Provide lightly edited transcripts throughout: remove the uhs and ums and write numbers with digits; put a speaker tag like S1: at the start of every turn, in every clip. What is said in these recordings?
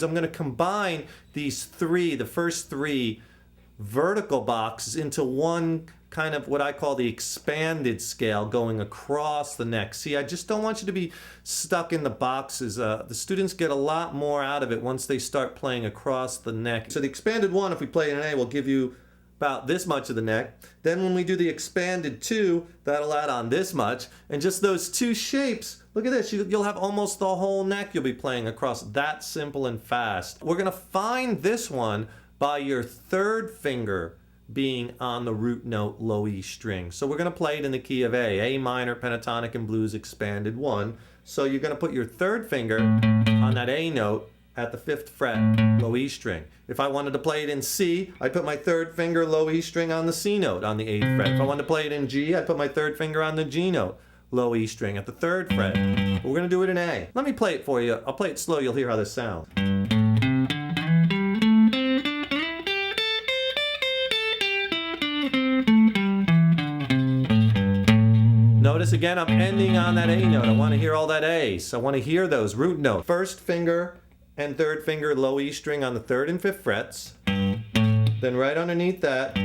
S1: I'm going to combine these three, the first three vertical boxes into one kind of what I call the expanded scale going across the neck. See, I just don't want you to be stuck in the boxes. The students get a lot more out of it once they start playing across the neck. So the expanded one, if we play in an A, will give you about this much of the neck. Then when we do the expanded 2, that'll add on this much. And just those two shapes, look at this, you'll have almost the whole neck you'll be playing across. That simple and fast. We're going to find this one by your third finger being on the root note low E string. So we're going to play it in the key of A minor, pentatonic, and blues expanded 1. So you're going to put your third finger on that A note at the 5th fret, low E string. If I wanted to play it in C, I'd put my third finger low E string on the C note on the 8th fret. If I wanted to play it in G, I'd put my third finger on the G note, low E string at the 3rd fret. But we're going to do it in A. Let me play it for you. I'll play it slow, you'll hear how this sounds. Notice again, I'm ending on that A note. I want to hear all that A. So I want to hear those root notes. First finger and third finger low E string on the 3rd and 5th frets. Then right underneath that,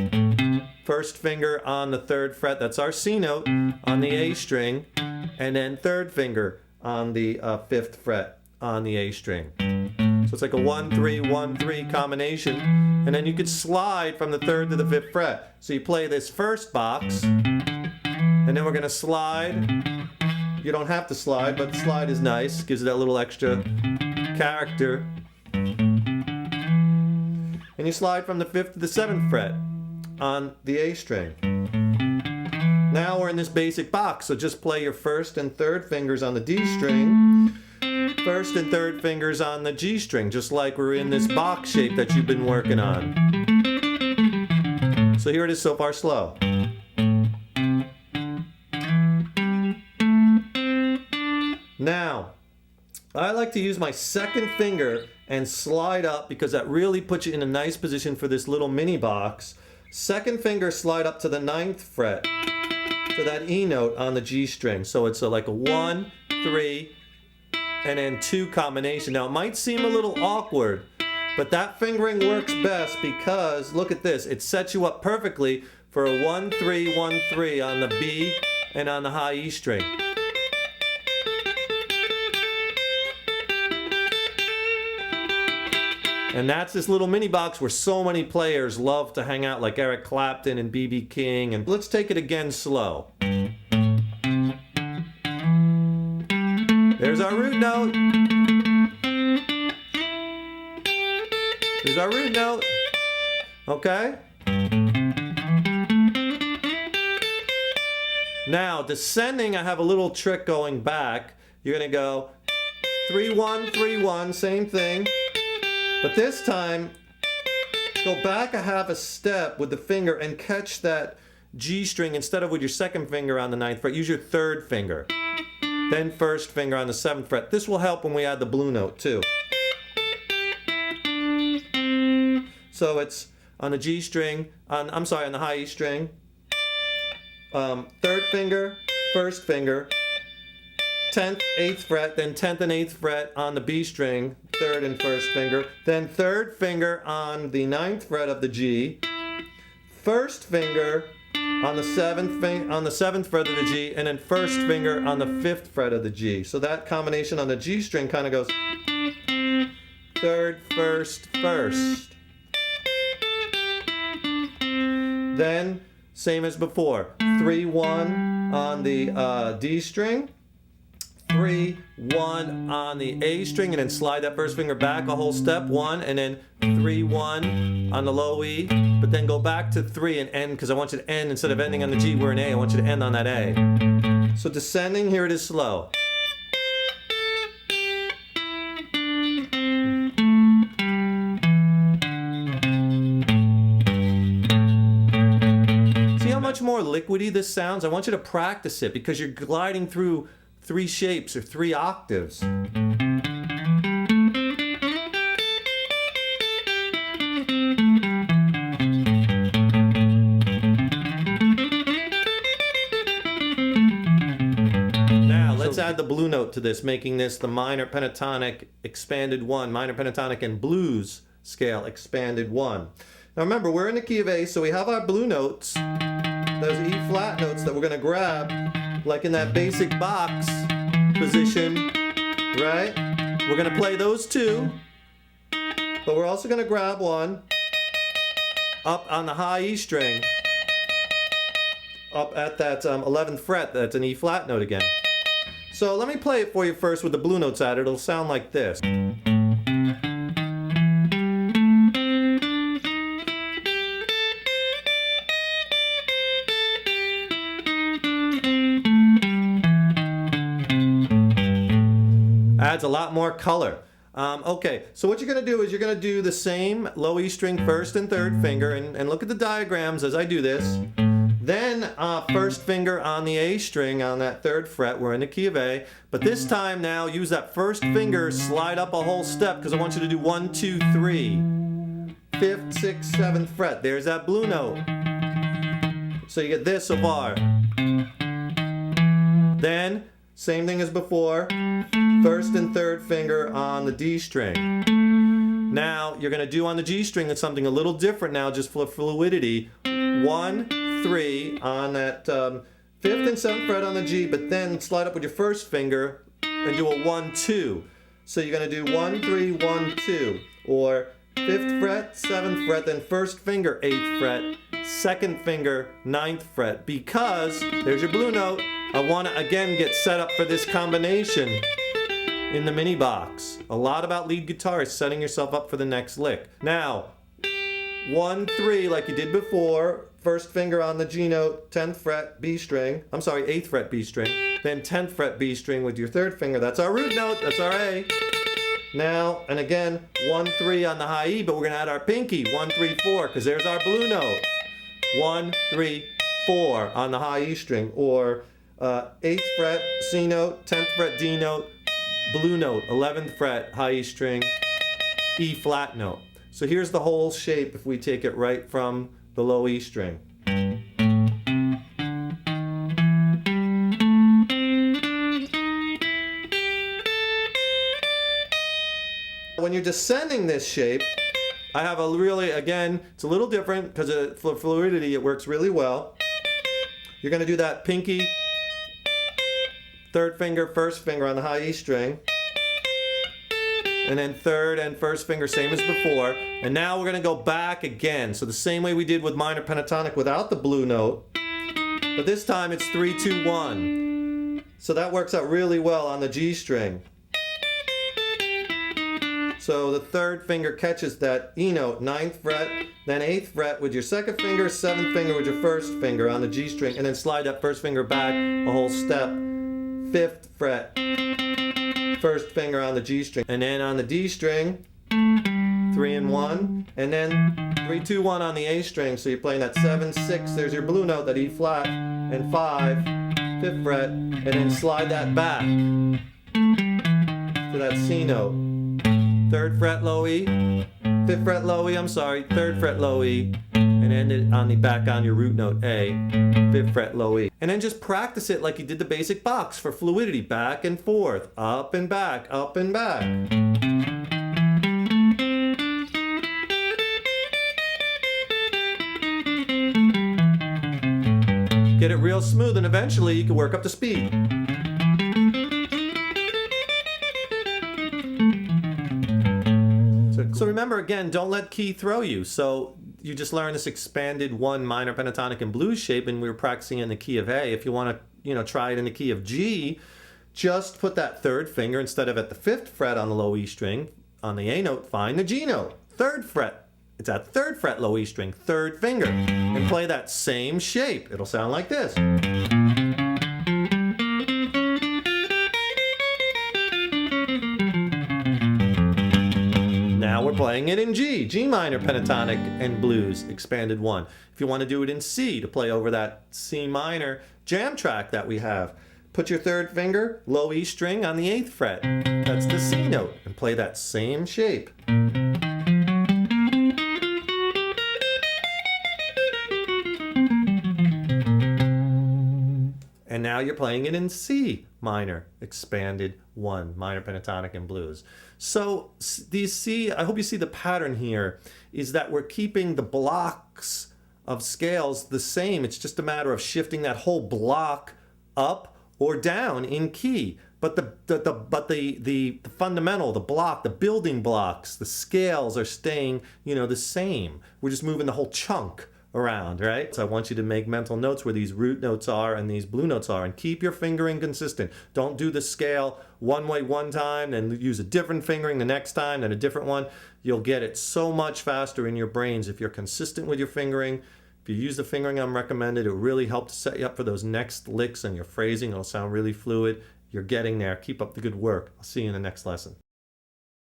S1: first finger on the 3rd fret, that's our C note, on the A string, and then third finger on the 5th fret on the A string. So it's like a 1-3, 1-3 combination, and then you could slide from the 3rd to the 5th fret. So you play this first box, and then we're going to slide. You don't have to slide, but slide is nice, gives it that little extra character. And you slide from the 5th to the 7th fret on the A string. Now we're in this basic box, so just play your first and third fingers on the D string, first and third fingers on the G string, just like we're in this box shape that you've been working on. So here it is so far slow. Now, I like to use my second finger and slide up because that really puts you in a nice position for this little mini box. Second finger slide up to the 9th fret to that E note on the G string. So it's like a 1, 3, and then 2 combination. Now it might seem a little awkward, but that fingering works best because, look at this, it sets you up perfectly for a 1, 3, 1, 3 on the B and on the high E string. And that's this little mini box where so many players love to hang out, like Eric Clapton and B.B. King. And let's take it again slow. There's our root note. There's our root note. Okay? Now, descending, I have a little trick going back. You're going to go 3, 1, 3, 1, same thing. But this time, go back a half a step with the finger and catch that G string instead of with your second finger on the 9th fret. Use your third finger. Then first finger on the 7th fret. This will help when we add the blue note too. So it's on the G string, on the high E string. Third finger, first finger, 10th, 8th fret, then 10th and 8th fret on the B string, third and first finger, then third finger on the 9th fret of the G, first finger on the 7th fret of the G, and then first finger on the 5th fret of the G. So that combination on the G string kind of goes third, first, first. Then, same as before, 3, 1 on the D string, 3, 1 on the A string, and then slide that first finger back a whole step, 1, and then 3, 1 on the low E, but then go back to 3 and end, because I want you to end, instead of ending on the G, we're in A, I want you to end on that A. So descending, here it is slow. See how much more liquidy this sounds? I want you to practice it, because you're gliding through 3 shapes or 3 octaves. Now let's add the blue note to this, making this the minor pentatonic expanded 1, minor pentatonic and blues scale expanded 1. Now remember, we're in the key of A, so we have our blue notes, those E flat notes that we're going to grab, like in that basic box position, right? We're going to play those two, but we're also going to grab one up on the high E string, up at that 11th fret, that's an E flat note again. So let me play it for you first with the blue notes at it. It'll sound like this. Adds a lot more color. Okay, so what you're going to do is you're going to do the same low E string first and third finger, and look at the diagrams as I do this. Then first finger on the A string on that 3rd fret, we're in the key of A, but this time now use that first finger, slide up a whole step, because I want you to do 1, 2, 3, 5th, 6th, 7th fret. There's that blue note. So you get this so far. Then, same thing as before, first and third finger on the D string. Now, you're going to do on the G string that's something a little different now, just for fluidity. 1, 3 on that 5th and 7th fret on the G, but then slide up with your first finger and do a 1, 2. So you're going to do 1, 3, 1, 2. Or 5th fret, 7th fret, then first finger 8th fret, second finger 9th fret. Because, there's your blue note, I want to again get set up for this combination in the mini box. A lot about lead guitar is setting yourself up for the next lick. Now, 1, 3 like you did before, first finger on the G note, 10th fret B string, I'm sorry, 8th fret B string, then 10th fret B string with your third finger. That's our root note, that's our A. Now, and again, 1, 3 on the high E, but we're going to add our pinky, 1, 3, 4, because there's our blue note. 1, 3, 4 on the high E string, or 8th fret C note, 10th fret D note, blue note, 11th fret high E string, E flat note. So here's the whole shape if we take it right from the low E string. When you're descending this shape, I have a really, again, it's a little different because for fluidity it works really well. You're going to do that pinky, third finger, first finger on the high E string, and then third and first finger, same as before. And now we're going to go back again. So the same way we did with minor pentatonic without the blue note, but this time it's 3, 2, 1. So that works out really well on the G string. So the third finger catches that E note, 9th fret, then 8th fret with your second finger, 7th finger with your first finger on the G string, and then slide that first finger back a whole step, 5th fret, first finger on the G string, and then on the D string, 3 and 1, and then 3, 2, 1 on the A string. So you're playing that 7, 6, there's your blue note, that E flat, and 5, 5th fret, and then slide that back to that C note. 3rd fret low E, 5th fret low E, 3rd fret low E, and end it on the back on your root note A, 5th fret low E. And then just practice it like you did the basic box for fluidity, back and forth, up and back, up and back. Get it real smooth and eventually you can work up to speed. So remember, again, don't let key throw you. So you just learned this expanded 1 minor pentatonic and blues shape, and we were practicing in the key of A. If you want to, try it in the key of G, just put that third finger instead of at the 5th fret on the low E string. On the A note, find the G note, 3rd fret. It's at the 3rd fret low E string, 3rd finger, and play that same shape. It'll sound like this. Now we're playing it in G minor pentatonic and blues expanded 1. If you want to do it in C to play over that C minor jam track that we have, put your 3rd finger, low E string on the 8th fret. That's the C note, and play that same shape. And now now you're playing it in C minor, expanded 1, minor pentatonic and blues. So do you see, I hope you see the pattern here, is that we're keeping the blocks of scales the same. It's just a matter of shifting that whole block up or down in key. But the fundamental, the block, the building blocks, the scales are staying, the same. We're just moving the whole chunk around, right? So I want you to make mental notes where these root notes are and these blue notes are, and keep your fingering consistent. Don't do the scale one way one time and use a different fingering the next time and a different one. You'll get it so much faster in your brains if you're consistent with your fingering. If you use the fingering I'm recommended, it will really help to set you up for those next licks, and your phrasing will sound really fluid. You're getting there. Keep up the good work. I'll see you in the next lesson.